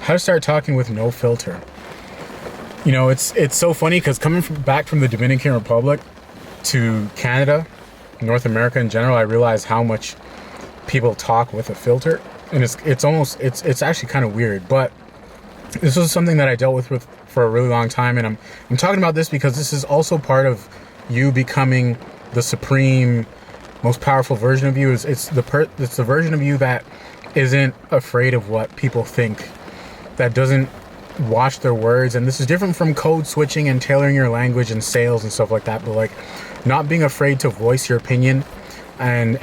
How to start talking with no filter. You know, it's so funny because coming back from the Dominican Republic to Canada, North America in general, I realized how much people talk with a filter, and it's actually kind of weird. But this was something that I dealt with for a really long time, and I'm talking about this because this is also part of you becoming the supreme, most powerful version of you. It's the version of you that isn't afraid of what people think, that doesn't watch their words. And this is different from code switching and tailoring your language and sales and stuff like that, but like not being afraid to voice your opinion. And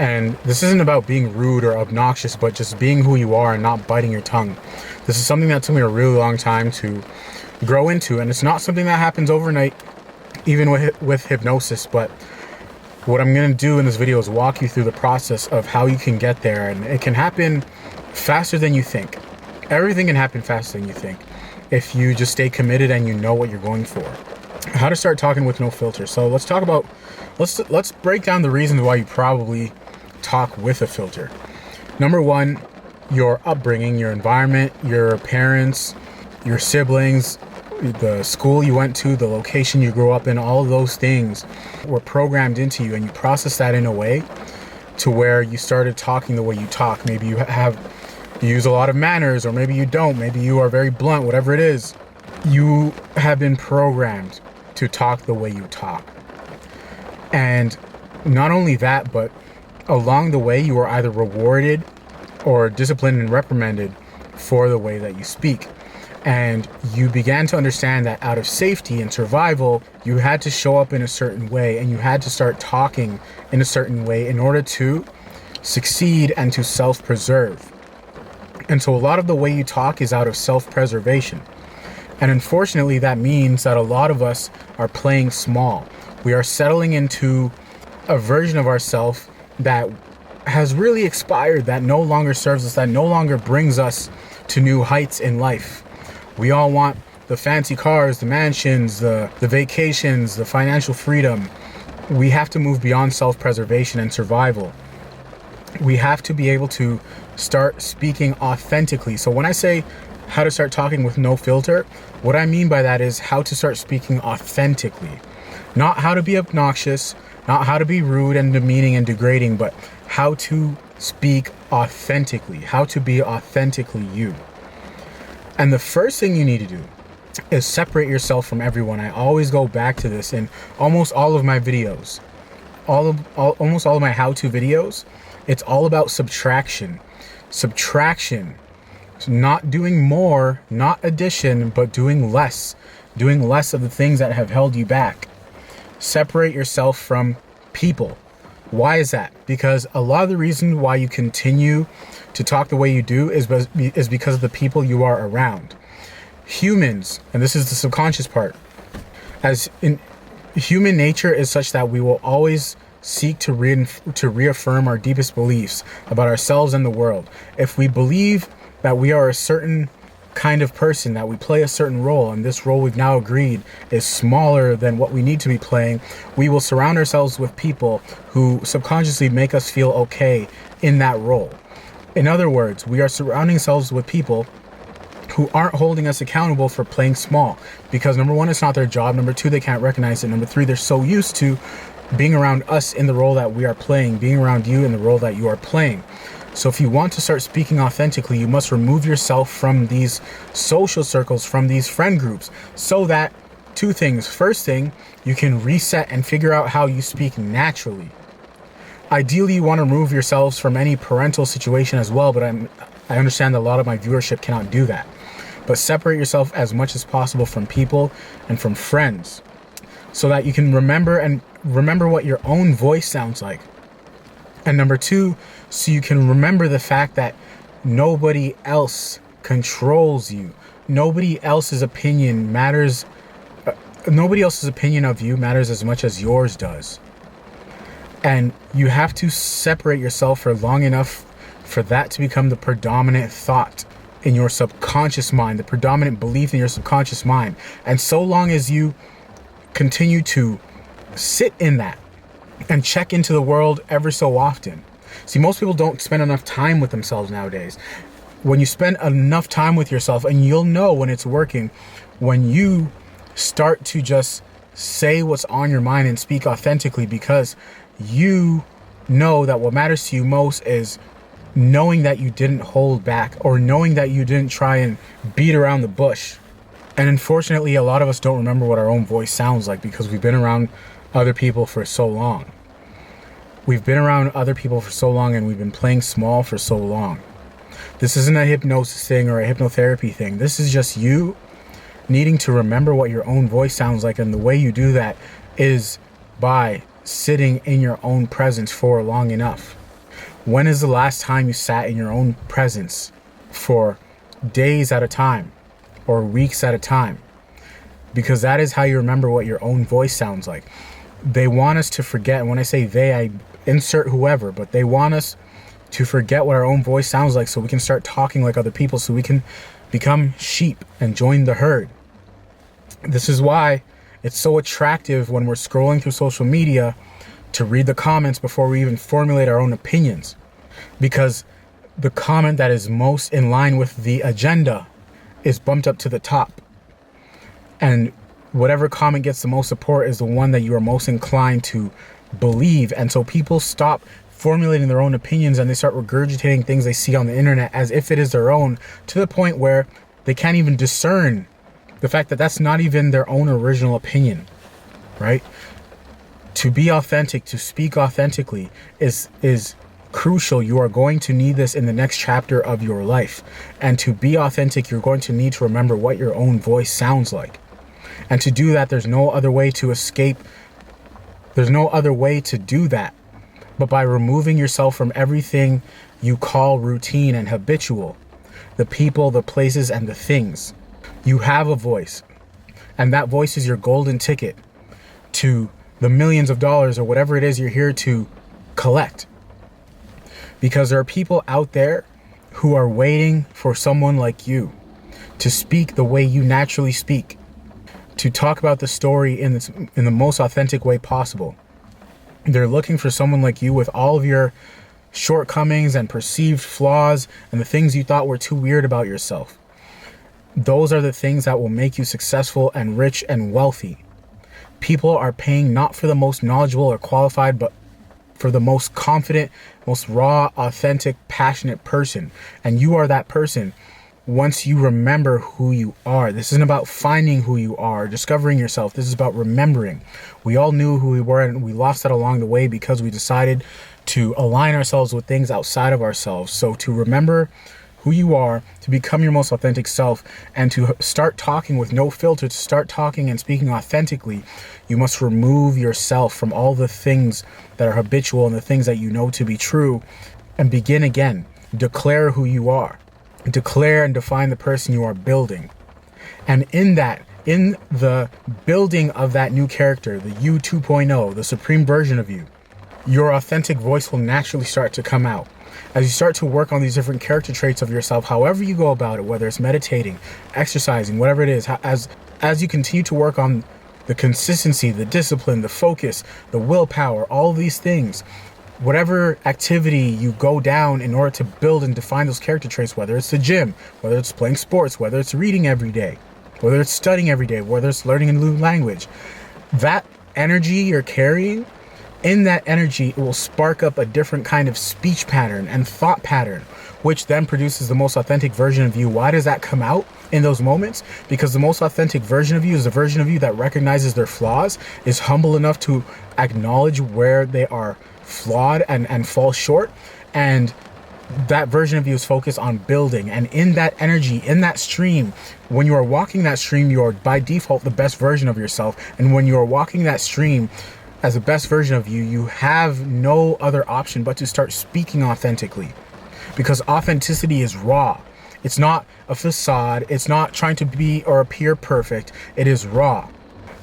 this isn't about being rude or obnoxious, but just being who you are and not biting your tongue. This is something that took me a really long time to grow into, and it's not something that happens overnight, even with hypnosis. But what I'm going to do in this video is walk you through the process of how you can get there, and it can happen faster than you think. Everything can happen faster than you think if you just stay committed and you know what you're going for. How to start talking with no filter. So let's break down the reasons why you probably talk with a filter. Number one, your upbringing, your environment, your parents, your siblings, the school you went to, the location you grew up in, all of those things were programmed into you, and you process that in a way to where you started talking the way you talk. Maybe you use a lot of manners, or maybe you don't. Maybe you are very blunt, whatever it is. You have been programmed to talk the way you talk. And not only that, but along the way, you were either rewarded or disciplined and reprimanded for the way that you speak. And you began to understand that out of safety and survival, you had to show up in a certain way, and you had to start talking in a certain way in order to succeed and to self-preserve. And so a lot of the way you talk is out of self-preservation. And unfortunately, that means that a lot of us are playing small. We are settling into a version of ourselves that has really expired, that no longer serves us, that no longer brings us to new heights in life. We all want the fancy cars, the mansions, the vacations, the financial freedom. We have to move beyond self-preservation and survival. We have to be able to start speaking authentically. So when I say how to start talking with no filter, what I mean by that is how to start speaking authentically. Not how to be obnoxious, not how to be rude and demeaning and degrading, but how to speak authentically, how to be authentically you. And the first thing you need to do is separate yourself from everyone. I always go back to this in almost all of my videos, almost all of my how-to videos. It's all about subtraction. Subtraction. Not doing more, not addition, but doing less of the things that have held you back. Separate yourself from people. Why is that? Because a lot of the reason why you continue to talk the way you do is because of the people you are around. Humans, and this is the subconscious part, as in human nature is such that we will always seek to reaffirm our deepest beliefs about ourselves and the world. If we believe that we are a certain kind of person, that we play a certain role, and this role we've now agreed is smaller than what we need to be playing, we will surround ourselves with people who subconsciously make us feel okay in that role. In other words, we are surrounding ourselves with people who aren't holding us accountable for playing small, because number one, it's not their job. Number two, they can't recognize it. Number three, they're so used to being around us in the role that we are playing, being around you in the role that you are playing. So if you want to start speaking authentically, you must remove yourself from these social circles, from these friend groups, so that two things. First thing, you can reset and figure out how you speak naturally. Ideally, you want to remove yourselves from any parental situation as well, but I understand that a lot of my viewership cannot do that. But separate yourself as much as possible from people and from friends, so that you can remember what your own voice sounds like. And number two, so you can remember the fact that nobody else controls you. Nobody else's opinion matters. Nobody else's opinion of you matters as much as yours does. And you have to separate yourself for long enough for that to become the predominant thought in your subconscious mind, the predominant belief in your subconscious mind. And so long as you continue to sit in that and check into the world ever so often. See, most people don't spend enough time with themselves nowadays. when you spend enough time with yourself, and you'll know when it's working, when you start to just say what's on your mind and speak authentically, because you know that what matters to you most is knowing that you didn't hold back, or knowing that you didn't try and beat around the bush. And unfortunately, a lot of us don't remember what our own voice sounds like because we've been around other people for so long. We've been around other people for so long, and we've been playing small for so long. This isn't a hypnosis thing or a hypnotherapy thing. This is just you needing to remember what your own voice sounds like. And the way you do that is by sitting in your own presence for long enough. When is the last time you sat in your own presence for days at a time or weeks at a time? Because that is how you remember what your own voice sounds like. They want us to forget. And when I say they, I insert whoever, but they want us to forget what our own voice sounds like so we can start talking like other people, so we can become sheep and join the herd. This is why it's so attractive when we're scrolling through social media to read the comments before we even formulate our own opinions, because the comment that is most in line with the agenda is bumped up to the top, and whatever comment gets the most support is the one that you are most inclined to believe. And so people stop formulating their own opinions and they start regurgitating things they see on the internet as if it is their own, to the point where they can't even discern the fact that that's not even their own original opinion, right? To be authentic, to speak authentically is crucial. You are going to need this in the next chapter of your life. And to be authentic, you're going to need to remember what your own voice sounds like. And to do that, there's no other way to escape. There's no other way to do that but by removing yourself from everything you call routine and habitual. The people, the places, and the things. You have a voice. And that voice is your golden ticket to the millions of dollars or whatever it is you're here to collect. Because there are people out there who are waiting for someone like you to speak the way you naturally speak, to talk about the story in the most authentic way possible. They're looking for someone like you with all of your shortcomings and perceived flaws and the things you thought were too weird about yourself. Those are the things that will make you successful and rich and wealthy. People are paying not for the most knowledgeable or qualified, but for the most confident, most raw, authentic, passionate person. And you are that person once you remember who you are. This isn't about finding who you are, discovering yourself. This is about remembering. We all knew who we were, and we lost that along the way because we decided to align ourselves with things outside of ourselves. So to remember who you are, to become your most authentic self, and to start talking with no filter, to start talking and speaking authentically, you must remove yourself from all the things that are habitual and the things that you know to be true, and begin again. Declare who you are. Declare and define the person you are building. And in the building of that new character, the you 2.0, the supreme version of you, your authentic voice will naturally start to come out. As you start to work on these different character traits of yourself, however you go about it, whether it's meditating, exercising, whatever it is, as you continue to work on the consistency, the discipline, the focus, the willpower, all of these things, whatever activity you go down in order to build and define those character traits, whether it's the gym, whether it's playing sports, whether it's reading every day, whether it's studying every day, whether it's learning a new language, that energy you're carrying, in that energy, it will spark up a different kind of speech pattern and thought pattern, which then produces the most authentic version of you. Why does that come out in those moments? Because the most authentic version of you is the version of you that recognizes their flaws, is humble enough to acknowledge where they are flawed and fall short, and that version of you is focused on building. And in that energy, in that stream, when you are walking that stream, you are by default the best version of yourself. And when you are walking that stream as the best version of you, you have no other option but to start speaking authentically, because authenticity is raw. It's not a facade. It's not trying to be or appear perfect. It is raw.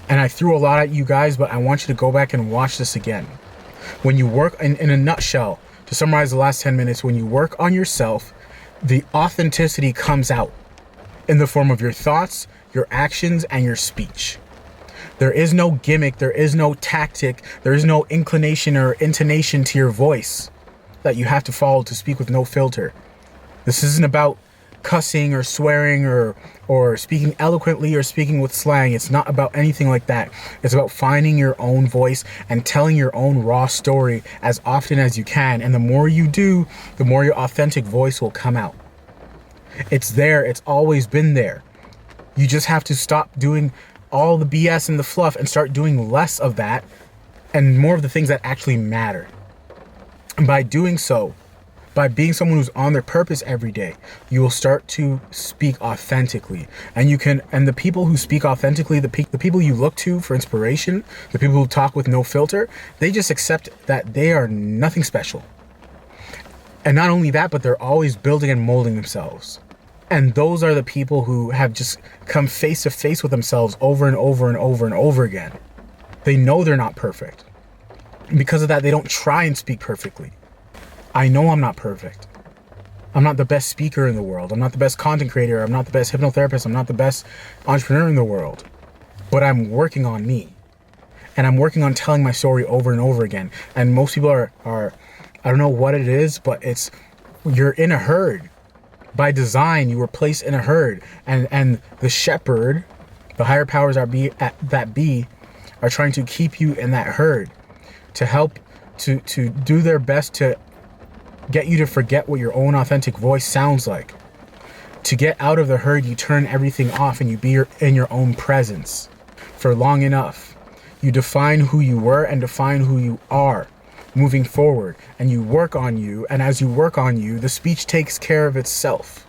And I threw a lot at you guys, but I want you to go back and watch this again. When you work, in a nutshell, to summarize the last 10 minutes, when you work on yourself, the authenticity comes out in the form of your thoughts, your actions, and your speech. There is no gimmick, there is no tactic, there is no inclination or intonation to your voice that you have to follow to speak with no filter. This isn't about cussing or swearing or speaking eloquently or speaking with slang. It's not about anything like that. It's about finding your own voice and telling your own raw story as often as you can. And the more you do, the more your authentic voice will come out. It's there. It's always been there. You just have to stop doing all the BS and the fluff and start doing less of that and more of the things that actually matter. And by doing so, by being someone who's on their purpose every day, you will start to speak authentically. And the people who speak authentically, the people you look to for inspiration, the people who talk with no filter, they just accept that they are nothing special. And not only that, but they're always building and molding themselves. And those are the people who have just come face to face with themselves over and over and over and over again. They know they're not perfect. And because of that, they don't try and speak perfectly. I know I'm not perfect. I'm not the best speaker in the world. I'm not the best content creator. I'm not the best hypnotherapist. I'm not the best entrepreneur in the world. But I'm working on me. And I'm working on telling my story over and over again. And most people are I don't know what it is, but you're in a herd. By design, you were placed in a herd. And the shepherd, the higher powers that be, are trying to keep you in that herd. To help to do their best to get you to forget what your own authentic voice sounds like. To get out of the herd, you turn everything off and you be in your own presence for long enough. You define who you were and define who you are moving forward, and you work on you. And as you work on you, the speech takes care of itself.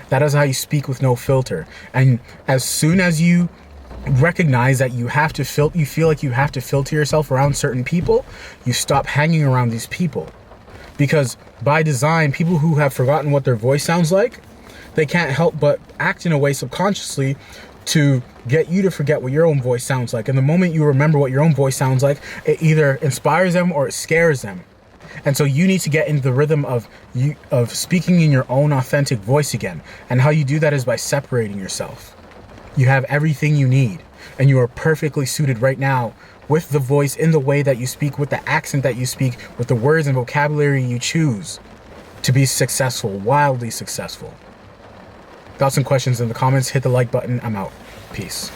That is how you speak with no filter. And as soon as you recognize that you feel like you have to filter yourself around certain people, you stop hanging around these people. Because by design, people who have forgotten what their voice sounds like, they can't help but act in a way subconsciously to get you to forget what your own voice sounds like. And the moment you remember what your own voice sounds like, it either inspires them or it scares them. And so you need to get into the rhythm of speaking in your own authentic voice again. And how you do that is by separating yourself. You have everything you need, and you are perfectly suited right now with the voice, in the way that you speak, with the accent that you speak, with the words and vocabulary you choose to be successful, wildly successful. Got some questions in the comments? Hit the like button. I'm out. Peace.